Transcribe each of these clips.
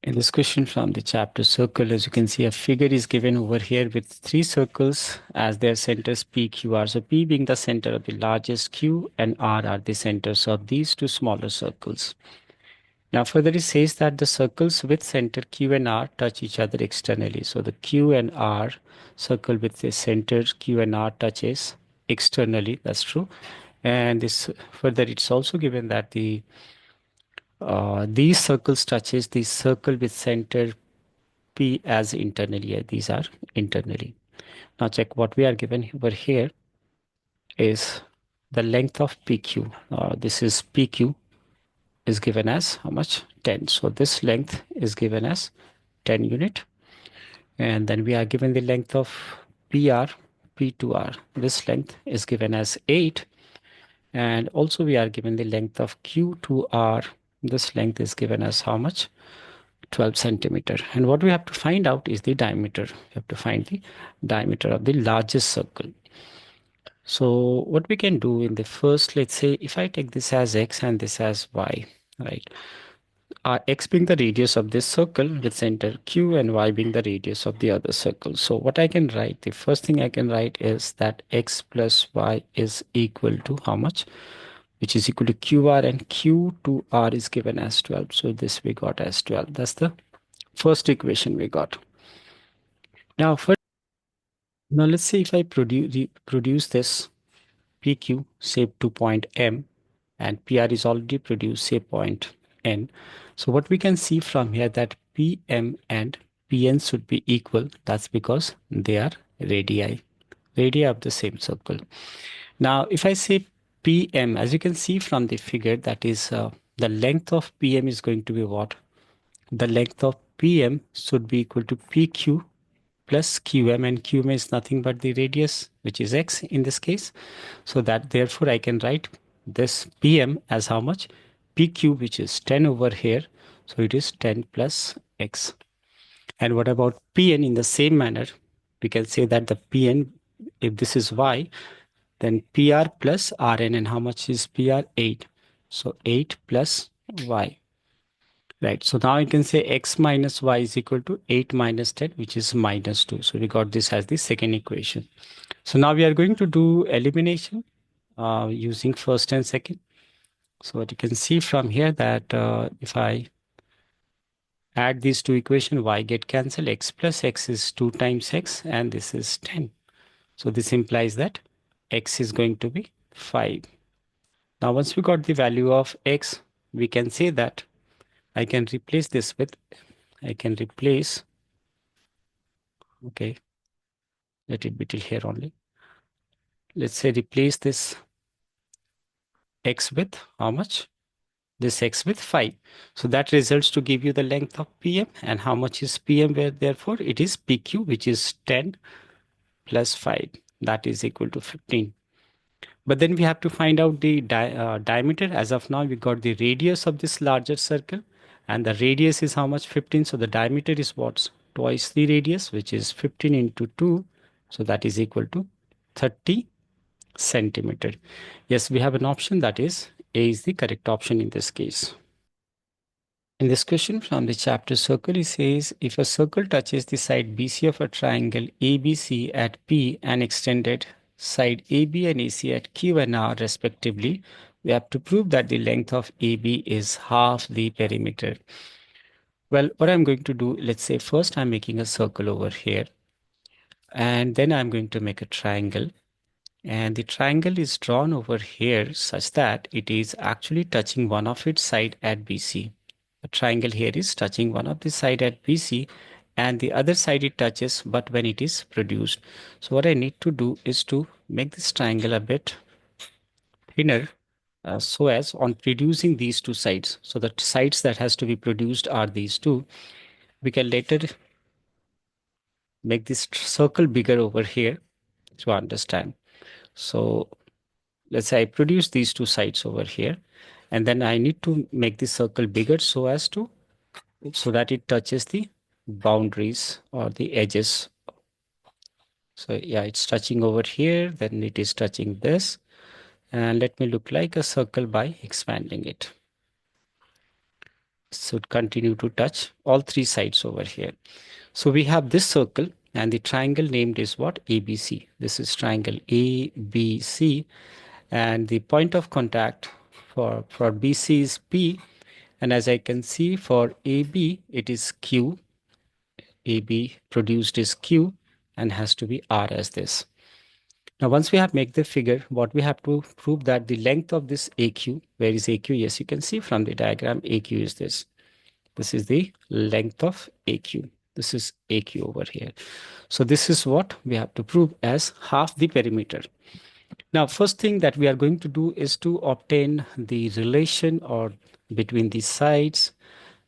In this question from the chapter circle, as you can see, a figure is given over here with three circles as their centers P, Q, R. So P being the center of the largest, Q and R are the centers of these two smaller circles. Now further it says that the circles with center Q and R touch each other externally. So the Q and R circle with the center Q and R touches externally. That's true. And this further it's also given that these circles touches the circle with center P as internally. These are internally. Now check what we are given over here is the length of PQ. This is PQ is given as how much? 10. So this length is given as 10 unit. And then we are given the length of PR, P2R. This length is given as 8. And also we are given the length of Q2R. This length is given as how much? 12 centimeter. And what we have to find out is the diameter. We have to find the diameter of the largest circle. So what we can do in the first, let's say if I take this as X and this as Y, right? X being the radius of this circle with center Q and Y being the radius of the other circle. So what I can write, the first thing I can write is that X plus Y is equal to how much? Which is equal to QR, and Q2R is given as 12. So this we got as 12. That's the first equation we got. Now, let's say if I produce this PQ, say to point M, and PR is already produced, say point N. So what we can see from here that PM and PN should be equal. That's because they are radii of the same circle. Now, if I say PM, as you can see from the figure, that is the length of PM is going to be what? The length of PM should be equal to PQ plus QM, and QM is nothing but the radius, which is X in this case. So that therefore I can write this PM as how much? PQ, which is 10 over here. So it is 10 plus X. And what about PN in the same manner? We can say that the PN, if this is Y, then PR plus RN, and how much is PR? 8. So 8 plus Y. Right, so now you can say X minus Y is equal to 8 minus 10, which is minus 2. So we got this as the second equation. So now we are going to do elimination using first and second. So what you can see from here that if I add these two equations, Y get cancelled, X plus X is 2 times X, and this is 10. So this implies that X is going to be 5. Now once we got the value of X, we can say that I can replace this with, okay, let it be till here only. Let's say replace this X with how much? This X with 5. So that results to give you the length of PM, and how much is PM, where therefore it is PQ, which is 10 plus 5. That is equal to 15. But then we have to find out the diameter. As of now, we got the radius of this larger circle, and the radius is how much? 15. So the diameter is what? Twice the radius, which is 15 into 2. So that is equal to 30 centimeter. Yes, we have an option, that is A is the correct option in this case. In this question from the chapter circle, it says if a circle touches the side BC of a triangle ABC at P and extended side AB and AC at Q and R respectively, we have to prove that the length of AB is half the perimeter. Well, what I'm going to do, let's say first I'm making a circle over here, and then I'm going to make a triangle. And the triangle is drawn over here such that it is actually touching one of its side at BC. The triangle here is touching one of the side at BC, and the other side it touches, but when it is produced. So what I need to do is to make this triangle a bit thinner, so as on producing these two sides. So the sides that has to be produced are these two. We can later make this circle bigger over here to understand. So let's say I produce these two sides over here, and then I need to make the circle bigger so that it touches the boundaries or the edges. So yeah, it's touching over here, then it is touching this, and let me look like a circle by expanding it. should continue to touch all three sides over here. So we have this circle and the triangle named is what? ABC. This is triangle ABC, and the point of contact for BC is P, and as I can see for AB it is Q. AB produced is Q and has to be R as this. Now once we have made the figure, what we have to prove that the length of this AQ, where is AQ? Yes, you can see from the diagram AQ is this. This is the length of AQ. This is AQ over here. So this is what we have to prove as half the perimeter. Now, first thing that we are going to do is to obtain the relation or between the sides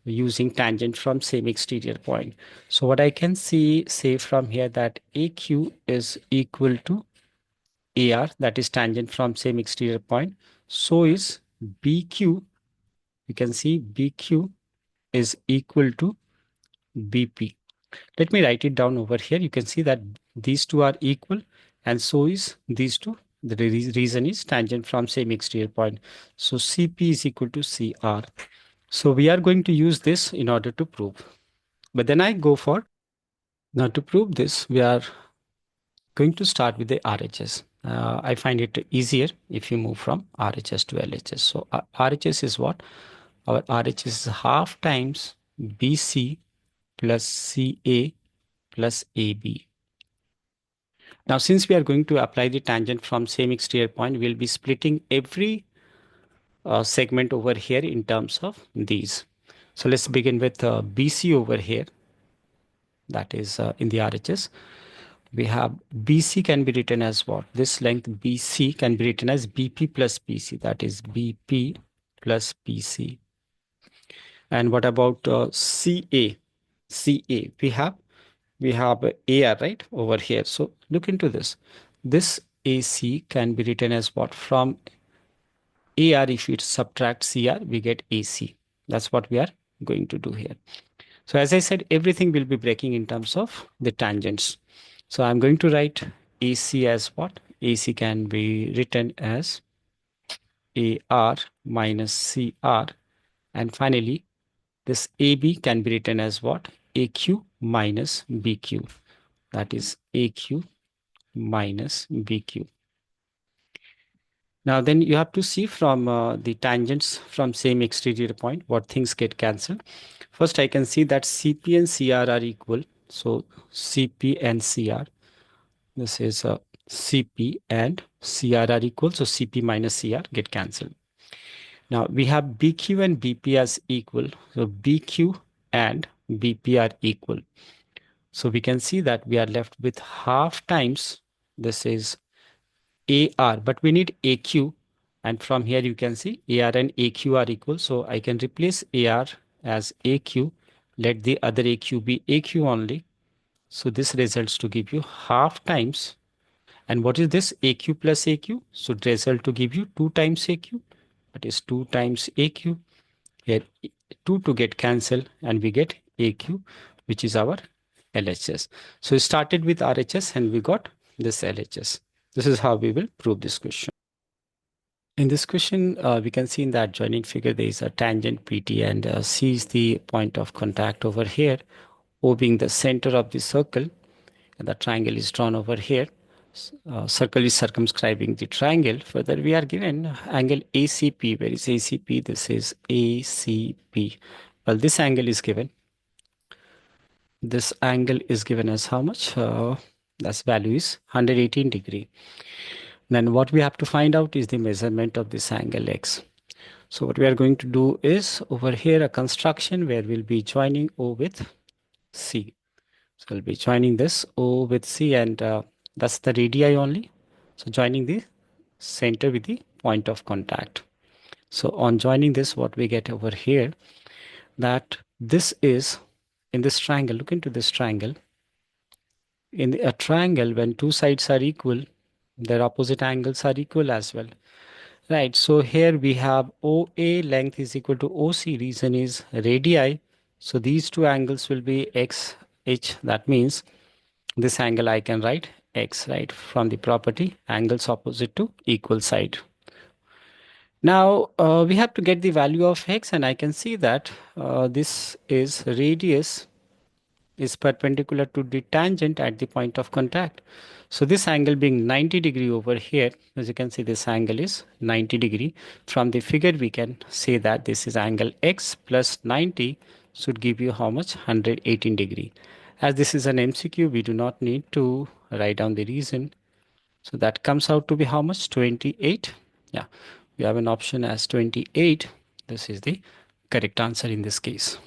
using tangent from same exterior point. So what I can see, say from here, that AQ is equal to AR, that is tangent from same exterior point. So is BQ. You can see BQ is equal to BP. Let me write it down over here. You can see that these two are equal, and so is these two. The reason is tangent from same exterior point. So CP is equal to CR. So we are going to use this in order to prove. But then I go for, now to prove this, we are going to start with the RHS. I find it easier if you move from RHS to LHS. So RHS is what? Our RHS is half times BC plus CA plus AB. Now, since we are going to apply the tangent from same exterior point, we'll be splitting every segment over here in terms of these. So let's begin with BC over here. That is in the RHS. We have BC can be written as what? This length BC can be written as BP plus PC. That is BP plus PC. And what about CA? CA, we have AR right over here. So look into this. This AC can be written as what? From AR, if you subtract CR, we get AC. That's what we are going to do here. So as I said, everything will be breaking in terms of the tangents. So I'm going to write AC as what? AC can be written as AR minus CR. And finally, this AB can be written as what? AQ minus BQ. That is AQ minus BQ. Now then you have to see from the tangents from same exterior point what things get cancelled. First I can see that CP and CR are equal. So CP and CR. This is CP and CR are equal. So CP minus CR get cancelled. Now we have BQ and BP as equal. So BQ and BP are equal. So we can see that we are left with half times. This is AR, but we need AQ. And from here you can see AR and AQ are equal. So I can replace AR as AQ. Let the other AQ be AQ only. So this results to give you half times. And what is this? AQ plus AQ. So it result to give you 2 times AQ. That is 2 times AQ. Here 2 to get cancelled and we get AQ, which is our LHS. So we started with RHS and we got this LHS. This is how we will prove this question. In this question, we can see in the adjoining figure, there is a tangent PT and C is the point of contact over here, O being the center of the circle, and the triangle is drawn over here. Circle is circumscribing the triangle. Further, we are given angle ACP. Where is ACP? This is ACP. Well, this angle is given. This angle is given as how much? That's value is 118 degree. Then what we have to find out is the measurement of this angle X. So what we are going to do is over here a construction where we'll be joining O with C. So we'll be joining this O with C and that's the radii only. So joining the center with the point of contact. So on joining this, what we get over here, that this is in this triangle, look into this triangle. In a triangle, when two sides are equal, their opposite angles are equal as well. Right, so here we have OA length is equal to OC, reason is radii. So these two angles will be XH. That means this angle I can write X, right, from the property angles opposite to equal side. Now we have to get the value of x, and I can see that this is radius is perpendicular to the tangent at the point of contact. So this angle being 90 degree over here, as you can see, this angle is 90 degree. From the figure, we can say that this is angle x plus 90 should give you how much? 118 degree. As this is an MCQ, we do not need to write down the reason. So that comes out to be how much? 28. Yeah, we have an option as 28. This is the correct answer in this case.